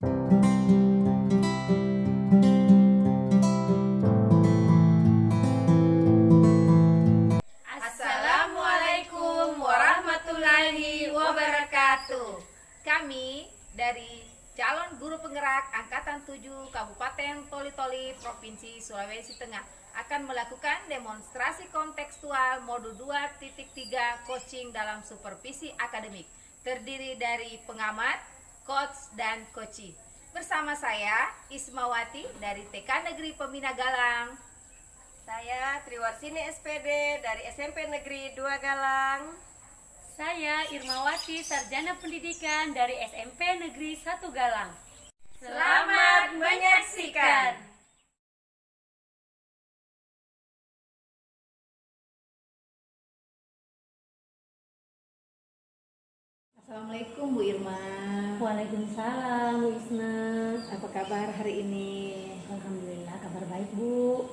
Assalamualaikum warahmatullahi wabarakatuh. Kami dari calon guru penggerak Angkatan 7 Kabupaten Toli-Toli Provinsi Sulawesi Tengah akan melakukan demonstrasi kontekstual modul 2.3 coaching dalam supervisi akademik, terdiri dari pengamat, coach, dan coachee. Bersama saya Ismawati dari TK Negeri Pembina Galang. Saya Triwarsini SPD dari SMP Negeri 2 Galang. Saya Irmawati Sarjana Pendidikan dari SMP Negeri 1 Galang. Selamat menyaksikan. Assalamualaikum Bu Irma. Waalaikumsalam Bu Isna. Apa kabar hari ini? Alhamdulillah kabar baik Bu.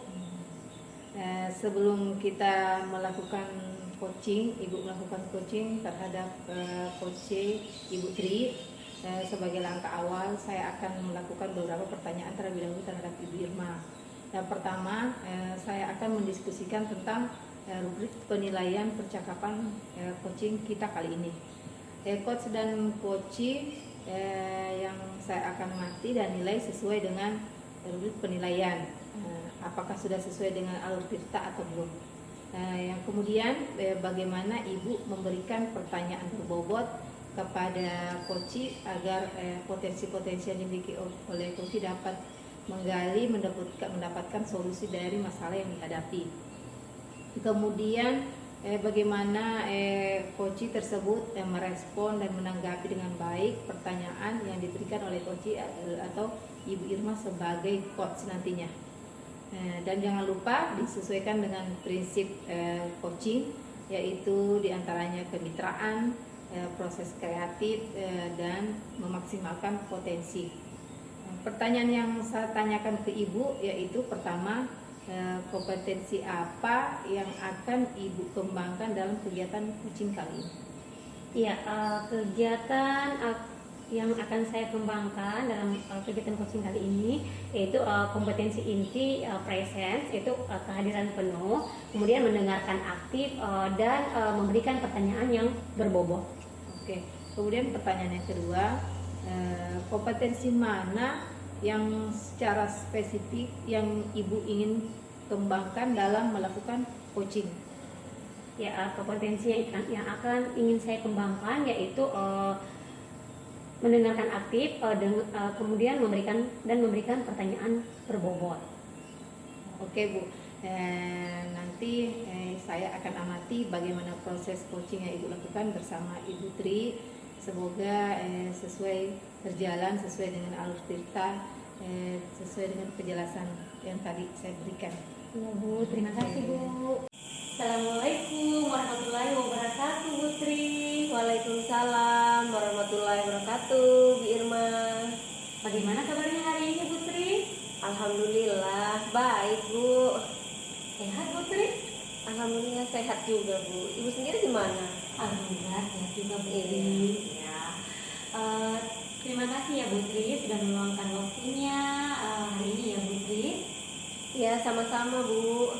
Sebelum kita melakukan coaching, Ibu melakukan coaching terhadap Coach Ibu Tri, sebagai langkah awal saya akan melakukan beberapa pertanyaan terlebih dahulu terhadap Ibu Irma. Yang pertama, saya akan mendiskusikan tentang rubrik penilaian percakapan coaching kita kali ini. Coach dan coachee yang saya akan amati dan nilai sesuai dengan rubrik penilaian. Apakah sudah sesuai dengan alur tirta atau belum? Yang kemudian bagaimana Ibu memberikan pertanyaan berbobot kepada coachee agar potensi-potensi yang dimiliki oleh coachee dapat menggali, mendapatkan solusi dari masalah yang dihadapi. Kemudian bagaimana coachee tersebut merespon dan menanggapi dengan baik pertanyaan yang diberikan oleh coachee atau Ibu Irma sebagai coach nantinya. Dan jangan lupa disesuaikan dengan prinsip coaching, yaitu diantaranya kemitraan, proses kreatif, dan memaksimalkan potensi. Pertanyaan yang saya tanyakan ke Ibu yaitu pertama, kompetensi apa yang akan Ibu kembangkan dalam kegiatan coaching kali ini? Ya, kegiatan yang akan saya kembangkan dalam kegiatan coaching kali ini yaitu kompetensi inti presence, yaitu kehadiran penuh, kemudian mendengarkan aktif dan memberikan pertanyaan yang berbobot. Oke. Kemudian pertanyaan yang kedua, kompetensi mana yang secara spesifik yang Ibu ingin kembangkan dalam melakukan coaching? Ya, kompetensi yang akan ingin saya kembangkan yaitu mendengarkan aktif, kemudian memberikan pertanyaan berbobot. Oke Bu, nanti saya akan amati bagaimana proses coaching yang Ibu lakukan bersama Ibu Tri. Semoga berjalan sesuai dengan alur tirta, sesuai dengan penjelasan yang tadi saya berikan. Ya Bu, terima kasih Bu. Assalamualaikum warahmatullahi wabarakatuh Bu Tri. Waalaikumsalam warahmatullahi wabarakatuh, Bu Irma. Bagaimana kabarnya hari ini Bu Tri? Alhamdulillah baik Bu. Sehat Bu Tri? Alhamdulillah sehat juga Bu. Ibu sendiri gimana? Alhamdulillah sehat juga Bu Tri. Iya. Ya. Terima kasih ya Bu Tri sudah meluangkan waktunya hari ini ya Bu Tri. Ya sama-sama Bu.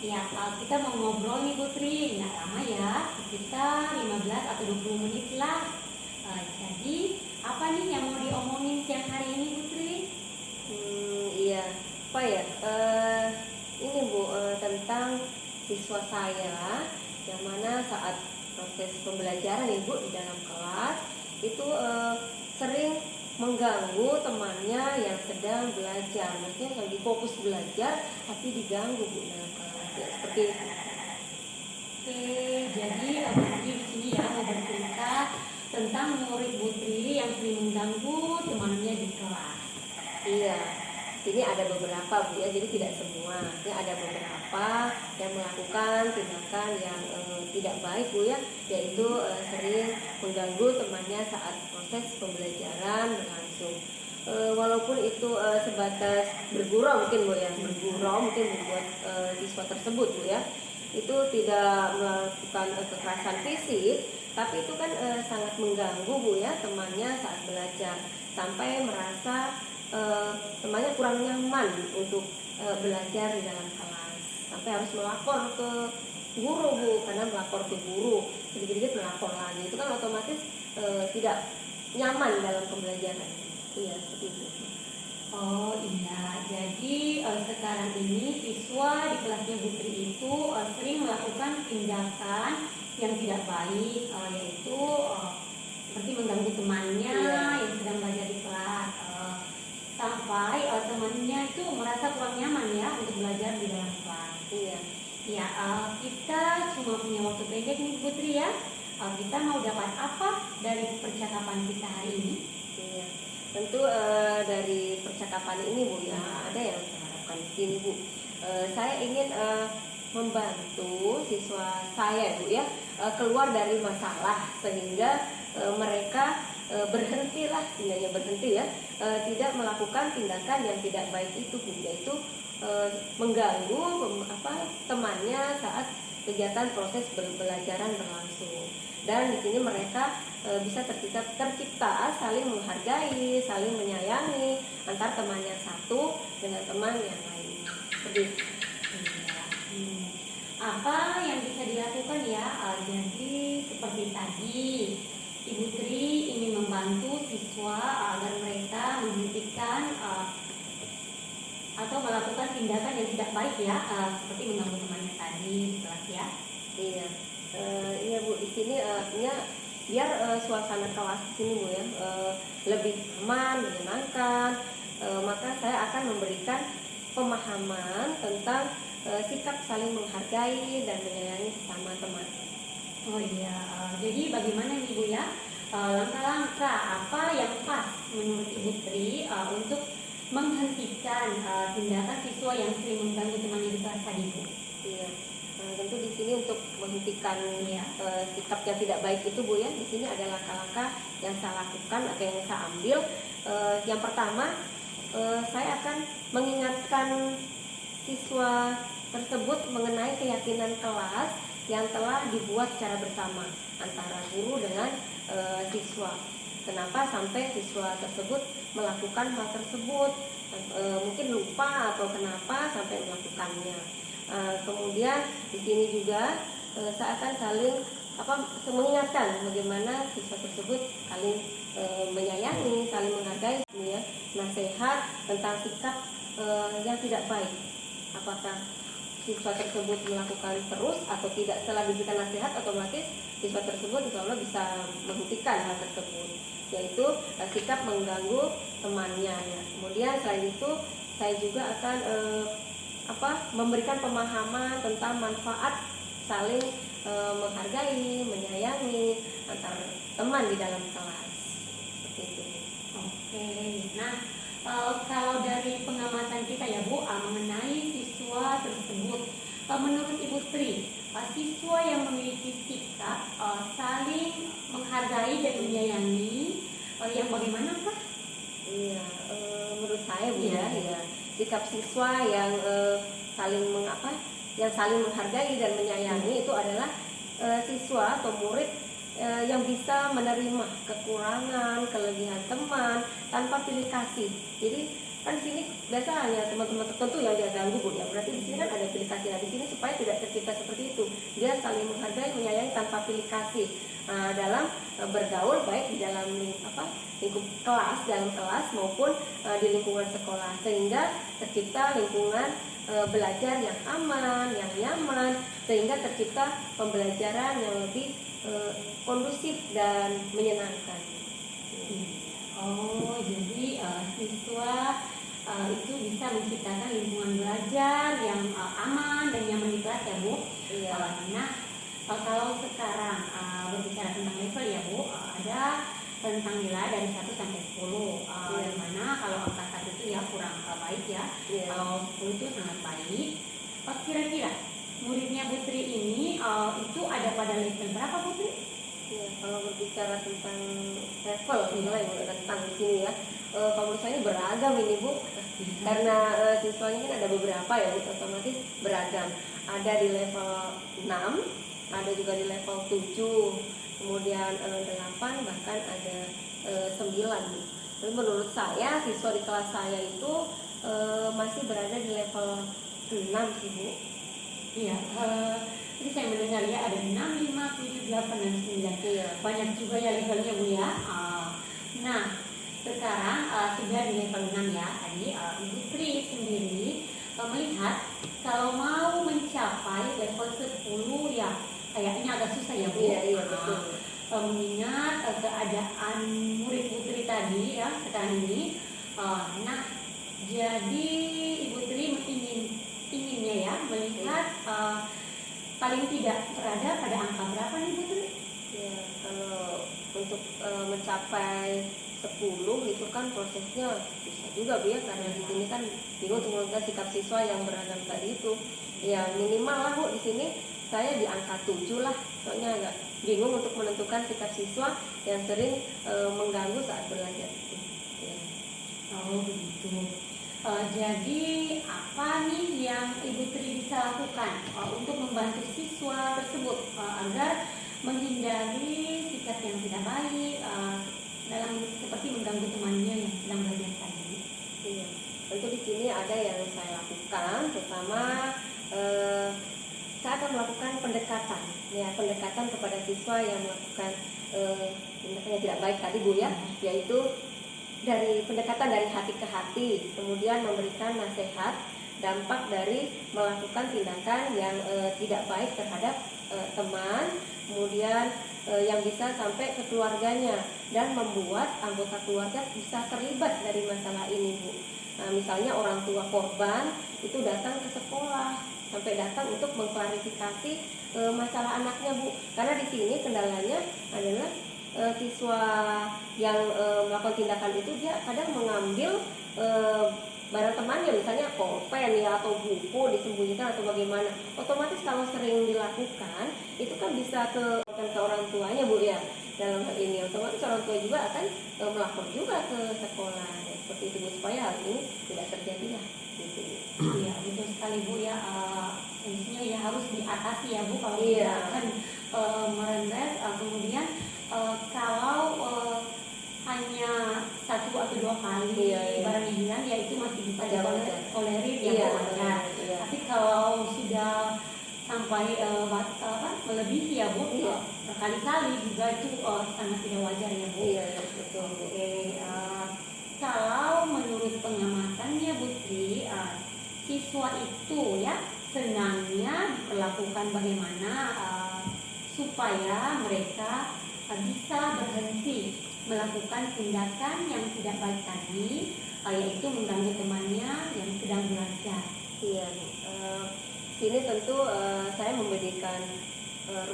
Ya, kita mau ngobrol nih Bu Tri, nggak lama ya, sekitar 15 atau 20 menit lah. Jadi, apa nih yang mau diomongin siang hari ini Bu Tri? Iya, apa ya? Ini Bu, tentang siswa saya yang mana saat proses pembelajaran Ibu di dalam kelas itu sering mengganggu temannya yang sedang belajar. Maksudnya lagi fokus belajar tapi diganggu Bu dalam kelas. Ya, seperti itu. Oke, jadi Bu Tri di sini ya mau bercerita tentang murid Bu Tri yang sering mengganggu temannya di kelas. Iya, sini ada beberapa Bu ya, jadi tidak semua. Ya, ada beberapa yang melakukan tindakan yang tidak baik Bu ya, yaitu sering mengganggu temannya saat proses pembelajaran berlangsung. Walaupun itu sebatas bergurau mungkin Bu ya, bergurau mungkin membuat siswa tersebut Bu ya, itu tidak melakukan kekerasan fisik, Tapi itu kan sangat mengganggu Bu ya temannya saat belajar, sampai merasa temannya kurang nyaman untuk belajar di dalam kelas, sampai harus melapor ke guru Bu, karena melapor ke guru sedikit-sedikit melapor lagi, itu kan otomatis tidak nyaman dalam pembelajaran. Iya seperti itu. Oh iya, jadi sekarang ini siswa di kelasnya Bu Tri itu sering melakukan tindakan yang tidak baik, yaitu seperti mengganggu temannya yang sedang belajar di kelas, sampai temannya itu merasa kurang nyaman ya untuk belajar di dalam kelas. Iya. Ya, kita cuma punya waktu pendek nih Putri ya. Kita mau dapat apa dari percakapan kita hari ini? Iya. Tentu dari percakapan ini Bu ya, ada yang saya harapkan di sini Bu. Saya ingin membantu siswa saya Bu ya keluar dari masalah, sehingga mereka berhentilah, sebenarnya berhenti ya, tidak melakukan tindakan yang tidak baik itu Bu, yaitu mengganggu temannya saat kegiatan proses pembelajaran berlangsung. Dan di sini mereka bisa tercipta saling menghargai, saling menyayangi antar teman yang satu dengan teman yang lain. Seperti itu. Apa yang bisa dilakukan ya? Jadi seperti tadi Ibu Tri ingin membantu siswa agar mereka menghentikan atau melakukan tindakan yang tidak baik ya, seperti mengganggu temannya tadi di kelas ya. Iya, iya Bu, di sini artinya biar suasana kelas di sini Bu ya lebih aman, menyenangkan, maka saya akan memberikan pemahaman tentang sikap saling menghargai dan menyayangi sesama teman. Oh iya, jadi bagaimana nih Bu ya, langkah-langkah apa yang pas menurut Ibu Tri untuk menghentikan tindakan siswa yang sering mengganggu temannya di kelas tadi Bu? Iya, tentu di sini untuk menghentikan sikap yang tidak baik itu Bu ya, di sini ada langkah-langkah yang saya lakukan atau yang saya ambil. Yang pertama, saya akan mengingatkan siswa tersebut mengenai keyakinan kelas yang telah dibuat secara bersama antara guru dengan siswa. Kenapa sampai siswa tersebut melakukan hal tersebut? Mungkin lupa atau kenapa sampai melakukannya. Kemudian di sini juga saya akan saling mengingatkan bagaimana siswa tersebut saling menyayangi, saling menghargai, ya, nasihat tentang sikap yang tidak baik. Apakah siswa tersebut melakukan terus atau tidak, setelah diberikan nasihat otomatis siswa tersebut insya Allah bisa menghentikan hal tersebut, yaitu sikap mengganggu temannya ya. Kemudian selain itu saya juga akan memberikan pemahaman tentang manfaat saling menghargai, menyayangi antar teman di dalam kelas. Seperti itu. Oke, nah kalau dari pengamatan kita ya Bu mengenai siswa tersebut, menurut Ibu Tri, siswa yang memiliki sikap saling menghargai dan menyayangi yang bagaimana Pak? Iya, menurut saya Bu ya, sikap siswa yang saling menghargai dan menyayangi itu adalah siswa atau murid yang bisa menerima kekurangan, kelebihan teman tanpa pilih kasih. Jadi kan di sini biasa hanya teman-teman tertentu yang dia ganggu Bu ya. Berarti di sini kan ada pilih kasih. Nah, di sini supaya tidak tercipta seperti itu. Dia saling menghargai, menyayangi tanpa pilih kasih dalam bergaul, baik di dalam lingkup kelas, dalam kelas maupun di lingkungan sekolah, sehingga tercipta lingkungan belajar yang aman, yang nyaman, sehingga tercipta pembelajaran yang lebih kondusif dan menyenangkan. Oh, jadi siswa itu bisa menciptakan lingkungan belajar yang aman dan nyaman di kelas ya Bu. Iya. Nah, kalau sekarang berbicara tentang level ya Bu, ada tentang nilai dari 1 sampai 10, yang mana kalau angka 1 itu ya kurang baik ya, kalau 10 itu sangat baik. Kira-kira muridnya Putri ini itu ada pada level berapa Putri? Ya, kalau berbicara tentang level nilai tentang di sini ya, kalau menurut saya beragam ini Bu, karena siswanya kan ada beberapa ya Bu, otomatis beragam. Ada di level 6, ada juga di level 7, kemudian 8, bahkan ada 9. Tapi menurut saya siswa di kelas saya itu masih berada di level 6 sih Bu. Iya, ini saya mendengar ya ada 6, 5, 7, 8, dan 9. Iya. Banyak juga ya levelnya Bu ya. Nah, sekarang sudah di level 6 ya. Tadi Ibu Tri sendiri melihat kalau mau mencapai level 10 ya kayaknya agak susah ya Bu. Iya betul. Mengingat keadaan murid Bu Tri tadi ya sekarang ini. Nah, jadi Ibu Tri inginnya ya melihat paling tidak berada pada angka berapa nih Bu Tri? Ya, kalau untuk mencapai 10 itu kan prosesnya susah juga Bu ya, karena di sini kan bingung untuk menentukan sikap siswa yang beragam tadi itu. Ya minimal lah Bu, di sini saya di angka 7 lah, soalnya agak bingung untuk menentukan sikap siswa yang sering mengganggu saat belajar itu. Ya. Oh begitu. Jadi apa nih yang Ibu Tri bisa lakukan untuk membantu siswa tersebut agar menghindari sikap yang tidak baik dalam seperti mengganggu temannya yang sedang belajar tadi? Iya. Tentu di sini ada yang saya lakukan, terutama saya akan melakukan pendekatan, ya pendekatan kepada siswa yang melakukan tindakan yang tidak baik tadi Bu ya, yaitu dari pendekatan dari hati ke hati, kemudian memberikan nasihat dampak dari melakukan tindakan yang tidak baik terhadap teman, kemudian yang bisa sampai ke keluarganya dan membuat anggota keluarga bisa terlibat dari masalah ini Bu. Nah, misalnya orang tua korban itu datang ke sekolah, sampai datang untuk mengklarifikasi masalah anaknya Bu, karena di sini kendalanya adalah siswa yang melakukan tindakan itu dia kadang mengambil barang temannya, misalnya pulpen ya atau buku disembunyikan atau bagaimana. Otomatis kalau sering dilakukan itu kan bisa ke orang tuanya Bu ya. Dalam hal ini otomatis orang tua juga akan melapor juga ke sekolah ya, seperti itu Bu, supaya hal ini tidak terjadi lah gitu. Iya betul sekali Bu ya. Intinya ya harus diatasi ya Bu kalau Iya. tidak akan merendah. Kemudian kalau hanya 1 atau 2 kali Iya. barangnya hilang ya itu masih bisa Ada wajar. ditolerir ya Iya, Bu wajar. iya. Tapi kalau sudah sampai melebihi ya Bu, Iya. berkali-kali juga itu sangat tidak wajar ya Bu. Iya betul Bu. Oke, kalau menurut pengamatannya Bu Tri, siswa itu ya senangnya diperlakukan bagaimana supaya mereka bisa berhenti melakukan tindakan yang tidak baik tadi, yaitu mengganggu temannya yang sedang belajar. Iya, sini tentu saya memberikan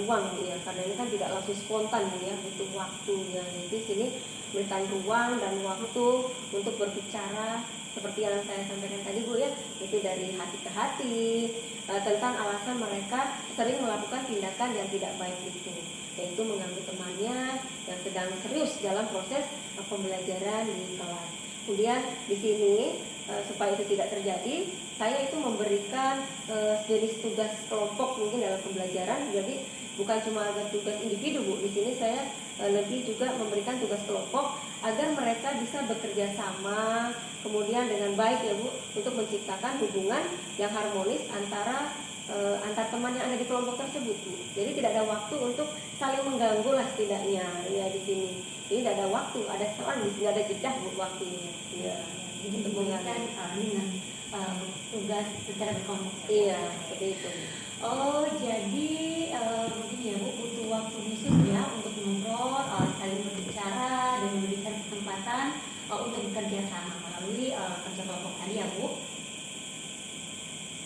ruang Bu ya, karena ini kan tidak langsung spontan Bu ya, butuh waktu ya. Jadi sini berikan ruang dan waktu untuk berbicara seperti yang saya sampaikan tadi Bu ya, itu dari hati ke hati tentang alasan mereka sering melakukan tindakan yang tidak baik itu, yaitu mengganggu temannya yang sedang serius dalam proses pembelajaran di kelas. Kemudian di sini supaya itu tidak terjadi, saya itu memberikan jenis tugas kelompok mungkin dalam pembelajaran. Jadi bukan cuma ada tugas individu Bu, di sini saya lebih juga memberikan tugas kelompok agar mereka bisa bekerja sama, kemudian dengan baik ya Bu, untuk menciptakan hubungan yang harmonis antara antar teman yang ada di kelompok tersebut Bu. Jadi tidak ada waktu untuk saling mengganggu lah setidaknya ya di sini. Jadi tidak ada waktu, ada selang, tidak ada jeda Bu waktunya. Ya. Jadi diberikan dengan tugas secara berkelompok. Iya, seperti itu. Oh, jadi mungkin ya Bu butuh waktu khusus ya untuk ngobrol, saling berbicara dan memberikan kesempatan untuk bekerja sama melalui kerja kelompok tadi ya Bu.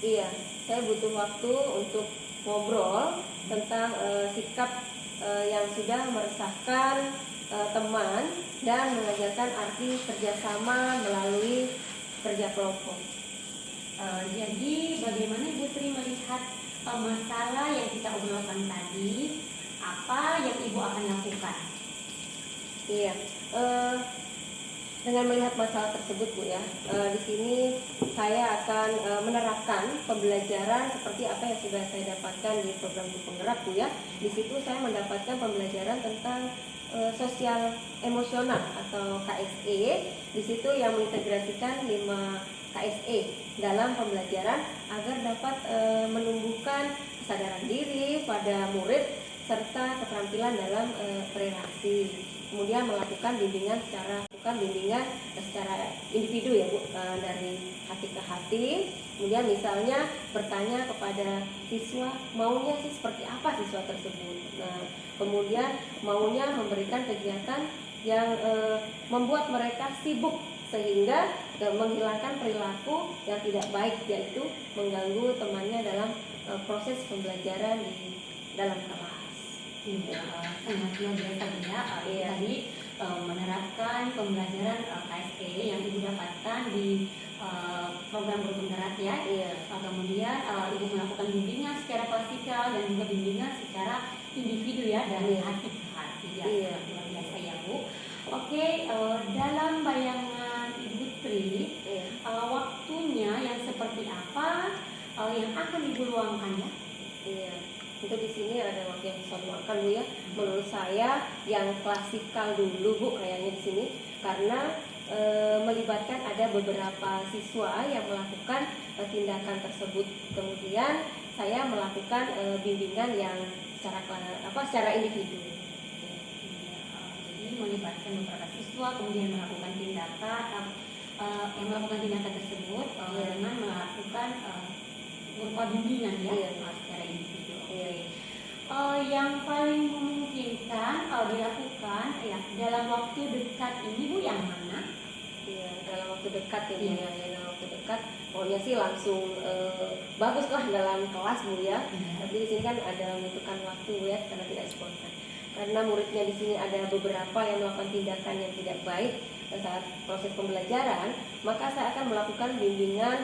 Iya, saya butuh waktu untuk ngobrol tentang sikap yang sudah meresahkan teman dan mengajarkan arti kerjasama melalui kerja kelompok. Jadi bagaimana Ibu Tri melihat masalah yang kita obrolkan tadi, apa yang Ibu akan lakukan? Iya, Dengan melihat masalah tersebut Bu ya, di sini saya akan menerapkan pembelajaran seperti apa yang sudah saya dapatkan di program Guru Penggerak Bu ya. Di situ saya mendapatkan pembelajaran tentang sosial emosional atau KSE. Di situ yang mengintegrasikan 5 KSE dalam pembelajaran agar dapat menumbuhkan kesadaran diri pada murid serta keterampilan dalam berinteraksi. Kemudian melakukan bimbingan secara individu ya Bu, dari hati ke hati. Kemudian misalnya bertanya kepada siswa maunya sih seperti apa siswa tersebut. Nah, kemudian maunya memberikan kegiatan yang membuat mereka sibuk sehingga menghilangkan perilaku yang tidak baik, yaitu mengganggu temannya dalam proses pembelajaran di dalam kelas. Iya, sangat luar biasa Bu ya. Tadi menerapkan pembelajaran KSE yang Ibu dapatkan di program Guru Penggerak ya. Kemudian Ibu melakukan bimbingan secara klasikal dan juga bimbingan secara individu ya, dari hati ke hati ya. Luar biasa ya Bu. Oke, dalam bayangan Ibu Tri, waktunya yang seperti apa yang akan Ibu luangkan ya? Untuk di sini ada waktu yang bisa luangkan Bu ya. Menurut saya yang klasikal dulu Bu kayaknya di sini, karena melibatkan ada beberapa siswa yang melakukan tindakan tersebut. Kemudian saya melakukan bimbingan yang secara individu. Jadi melibatkan beberapa siswa kemudian melakukan tindakan tersebut dengan melakukan berupa bimbingan ya, secara individu. Yang paling memungkinkan dilakukan ya dalam waktu dekat ini Bu yang mana? Dalam waktu dekat ya Bu ya. Dalam waktu dekat pokoknya sih langsung bagus lah dalam kelas Bu ya. Tapi di sini kan ada membutuhkan waktu Bu ya, karena tidak spontan. Karena muridnya di sini ada beberapa yang melakukan tindakan yang tidak baik saat proses pembelajaran, maka saya akan melakukan bimbingan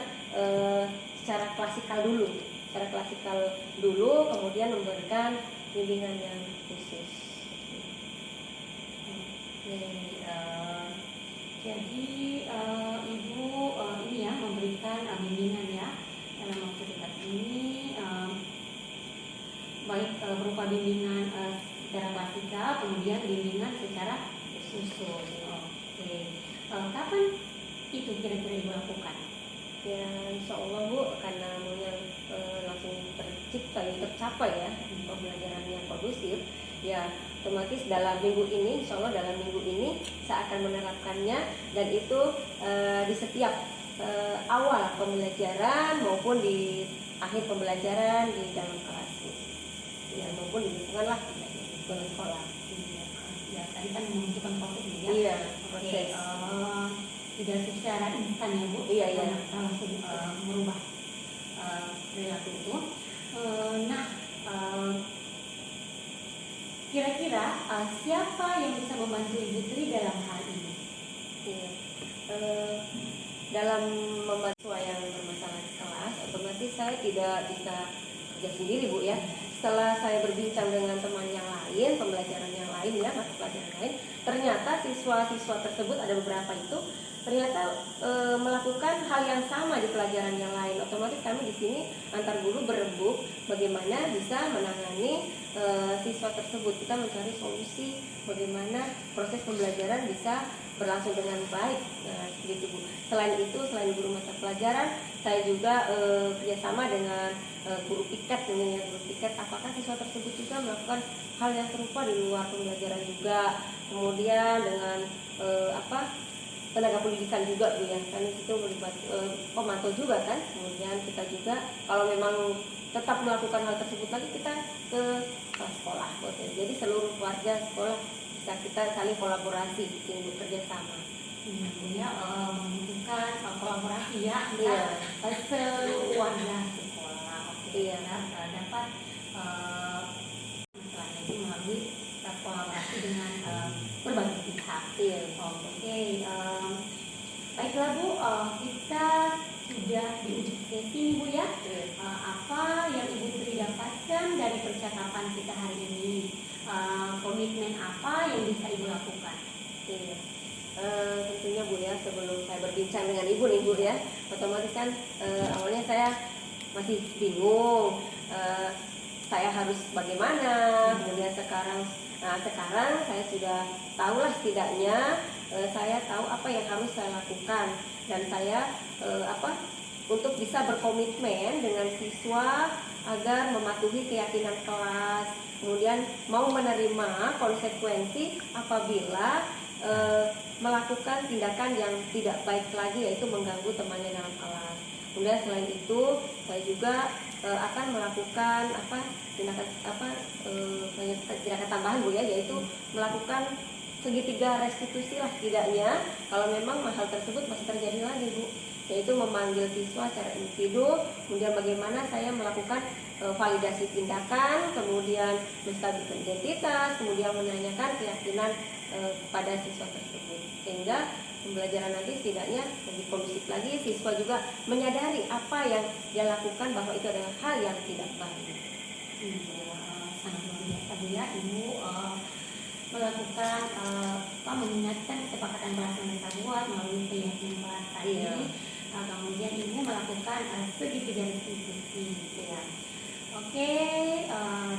secara klasikal dulu, kemudian memberikan bimbingan yang khusus. Jadi Ibu ini ya memberikan bimbingan ya dalam waktu dekat ini, baik berupa bimbingan secara klasikal, kemudian bimbingan secara khusus. Kapan itu kira-kira Ibu lakukan? Ya insya Allah Bu, karena maunya langsung tercapai ya pembelajaran yang kondusif, ya otomatis dalam minggu ini, insya Allah dalam minggu ini saya akan menerapkannya, dan itu di setiap awal pembelajaran maupun di akhir pembelajaran di dalam kelas ya, maupun di lingkungan lah, di lingkungan sekolah. Ya tadi kan membutuhkan proses ya. Iya, proses. Tidak secara instan ya Bu, langsung merubah perilaku itu. Kira-kira siapa yang bisa membantu Ibu Tri dalam hal ini? Dalam membantu yang bermasalah di kelas, otomatis saya tidak bisa kerja sendiri Bu ya. Setelah saya berbincang dengan teman yang lain, pembelajaran yang lain ya, mata pelajaran lain, ternyata siswa-siswa tersebut ada beberapa itu ternyata melakukan hal yang sama di pelajaran yang lain. Otomatis kami di sini antar guru berembuk bagaimana bisa menangani siswa tersebut. Kita mencari solusi bagaimana proses pembelajaran bisa berlangsung dengan baik. Nah, gitu Bu. Selain itu, selain guru mata pelajaran, saya juga kerjasama dengan guru piket, apakah siswa tersebut juga melakukan hal yang serupa di luar pembelajaran juga. Kemudian dengan tenaga pendidikan juga Bu ya, kan itu melibat pemantau juga kan. Kemudian kita juga kalau memang tetap melakukan hal tersebut lagi, kita ke sekolah. Jadi seluruh warga sekolah bisa kita saling kolaborasi, bekerja sama. Ya, membutuhkan kolaborasi ya antara seluruh warga sekolah. Dapat masalahnya itu melalui kolaborasi dengan berbagai pihak. Baiklah Bu, kita sudah di ujung sesi Bu ya. Apa yang Ibu Tri dapatkan dari percakapan kita hari ini? Komitmen apa yang bisa Ibu lakukan? Tentunya Bu sebelum saya berbincang dengan ibu nih bu ya, otomatis kan awalnya saya masih bingung, saya harus bagaimana. Kemudian sekarang saya sudah tahulah setidaknya, saya tahu apa yang harus saya lakukan, dan saya untuk bisa berkomitmen dengan siswa agar mematuhi keyakinan kelas, kemudian mau menerima konsekuensi apabila melakukan tindakan yang tidak baik lagi, yaitu mengganggu temannya dalam kelas. Kemudian selain itu saya juga akan melakukan tindakan tambahan bu ya, yaitu melakukan segitiga restitusi lah setidaknya kalau memang hal tersebut masih terjadi lagi bu, yaitu memanggil siswa secara individu, kemudian bagaimana saya melakukan validasi tindakan, kemudian menstabilkan identitas, kemudian menanyakan keyakinan pada siswa tersebut, sehingga pembelajaran nanti setidaknya lebih kondusif lagi, siswa juga menyadari apa yang dia lakukan bahwa itu adalah hal yang tidak baik. Sangat luar biasa bu ya, ibu melakukan mengingatkan kesepakatan kelas yang kita buat melalui keyakinan kelas tadi. Kemudian ibu melakukan segitiga restitusi ya. Oke,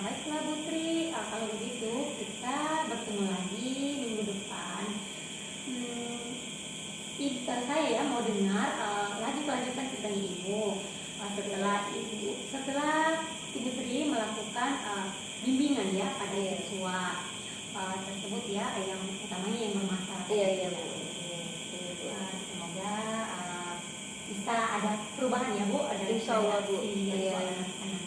baiklah Bu Tri, kalau begitu kita bertemu lagi minggu depan. Saya ya mau dengar lagi kelanjutan ceritanya ibu. Setelah ibu Tri melakukan bimbingan ya pada siswa tersebut ya, yang utamanya yang bermasalah. Iya. Semoga bisa ada perubahan ya Bu. Insya Allah Bu. Iya.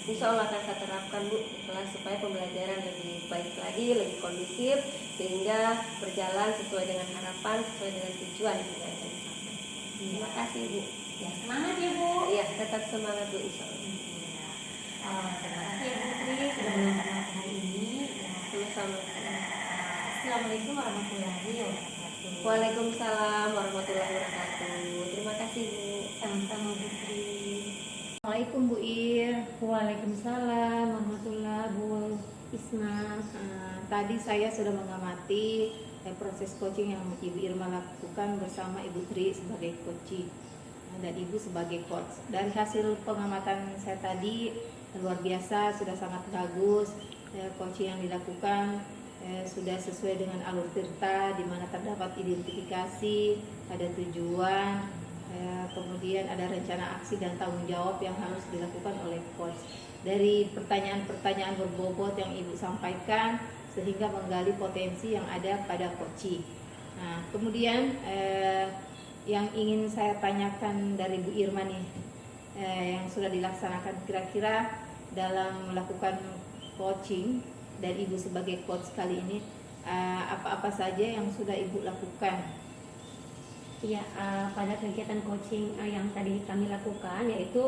Insya Allah akan saya terapkan Bu di kelas supaya pembelajaran lebih baik lagi, lebih kondusif, sehingga berjalan sesuai dengan harapan, sesuai dengan tujuan yang akan dicapai. Terima kasih Bu. Ya, semangat ya Bu. Iya, tetap semangat Bu insya Allah. Terima kasih ya Bu Tri sudah meluangkan waktu hari ini. Sama-sama. Assalamualaikum warahmatullahi wabarakatuh. Waalaikumsalam warahmatullahi wabarakatuh. Terima kasih Bu. Sama-sama Bu Tri. Assalamualaikum Bu Ir. Waalaikumsalam warahmatullahi Bu Isma. Tadi saya sudah mengamati proses coaching yang Ibu Irma lakukan bersama Ibu Tri sebagai coaching dan Ibu sebagai coach. Dari hasil pengamatan saya tadi luar biasa, sudah sangat bagus. Coaching yang dilakukan sudah sesuai dengan alur tirta, di mana terdapat identifikasi, ada tujuan, kemudian ada rencana aksi dan tanggung jawab yang harus dilakukan oleh coach. Dari pertanyaan-pertanyaan berbobot yang Ibu sampaikan sehingga menggali potensi yang ada pada coaching. Nah, kemudian yang ingin saya tanyakan dari Bu Irma nih, yang sudah dilaksanakan kira-kira dalam melakukan coaching dan Ibu sebagai coach kali ini, apa-apa saja yang sudah Ibu lakukan? Ya, pada kegiatan coaching yang tadi kami lakukan, yaitu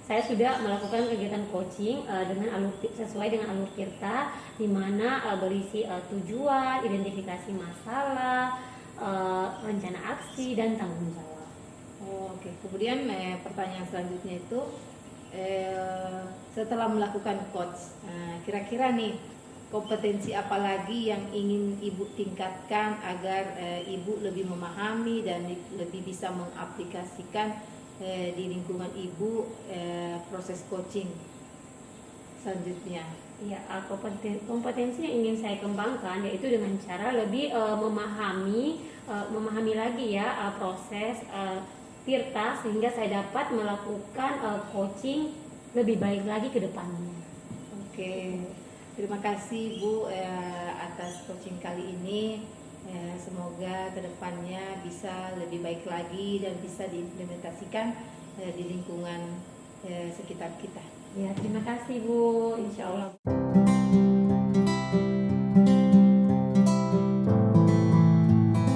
saya sudah melakukan kegiatan coaching dengan sesuai dengan alur tirta, di mana berisi tujuan, identifikasi masalah, rencana aksi dan tanggung jawab. Oke. Kemudian pertanyaan selanjutnya itu, setelah melakukan coach, kira-kira nih kompetensi apa lagi yang ingin Ibu tingkatkan agar Ibu lebih memahami dan lebih bisa mengaplikasikan di lingkungan Ibu proses coaching selanjutnya? Ya, kompetensi yang ingin saya kembangkan yaitu dengan cara lebih memahami lagi ya proses tirta, sehingga saya dapat melakukan coaching lebih baik lagi ke depannya. Oke. Terima kasih Bu atas coaching kali ini. Semoga kedepannya bisa lebih baik lagi dan bisa diimplementasikan di lingkungan sekitar kita. Ya, terima kasih Bu. Insya Allah.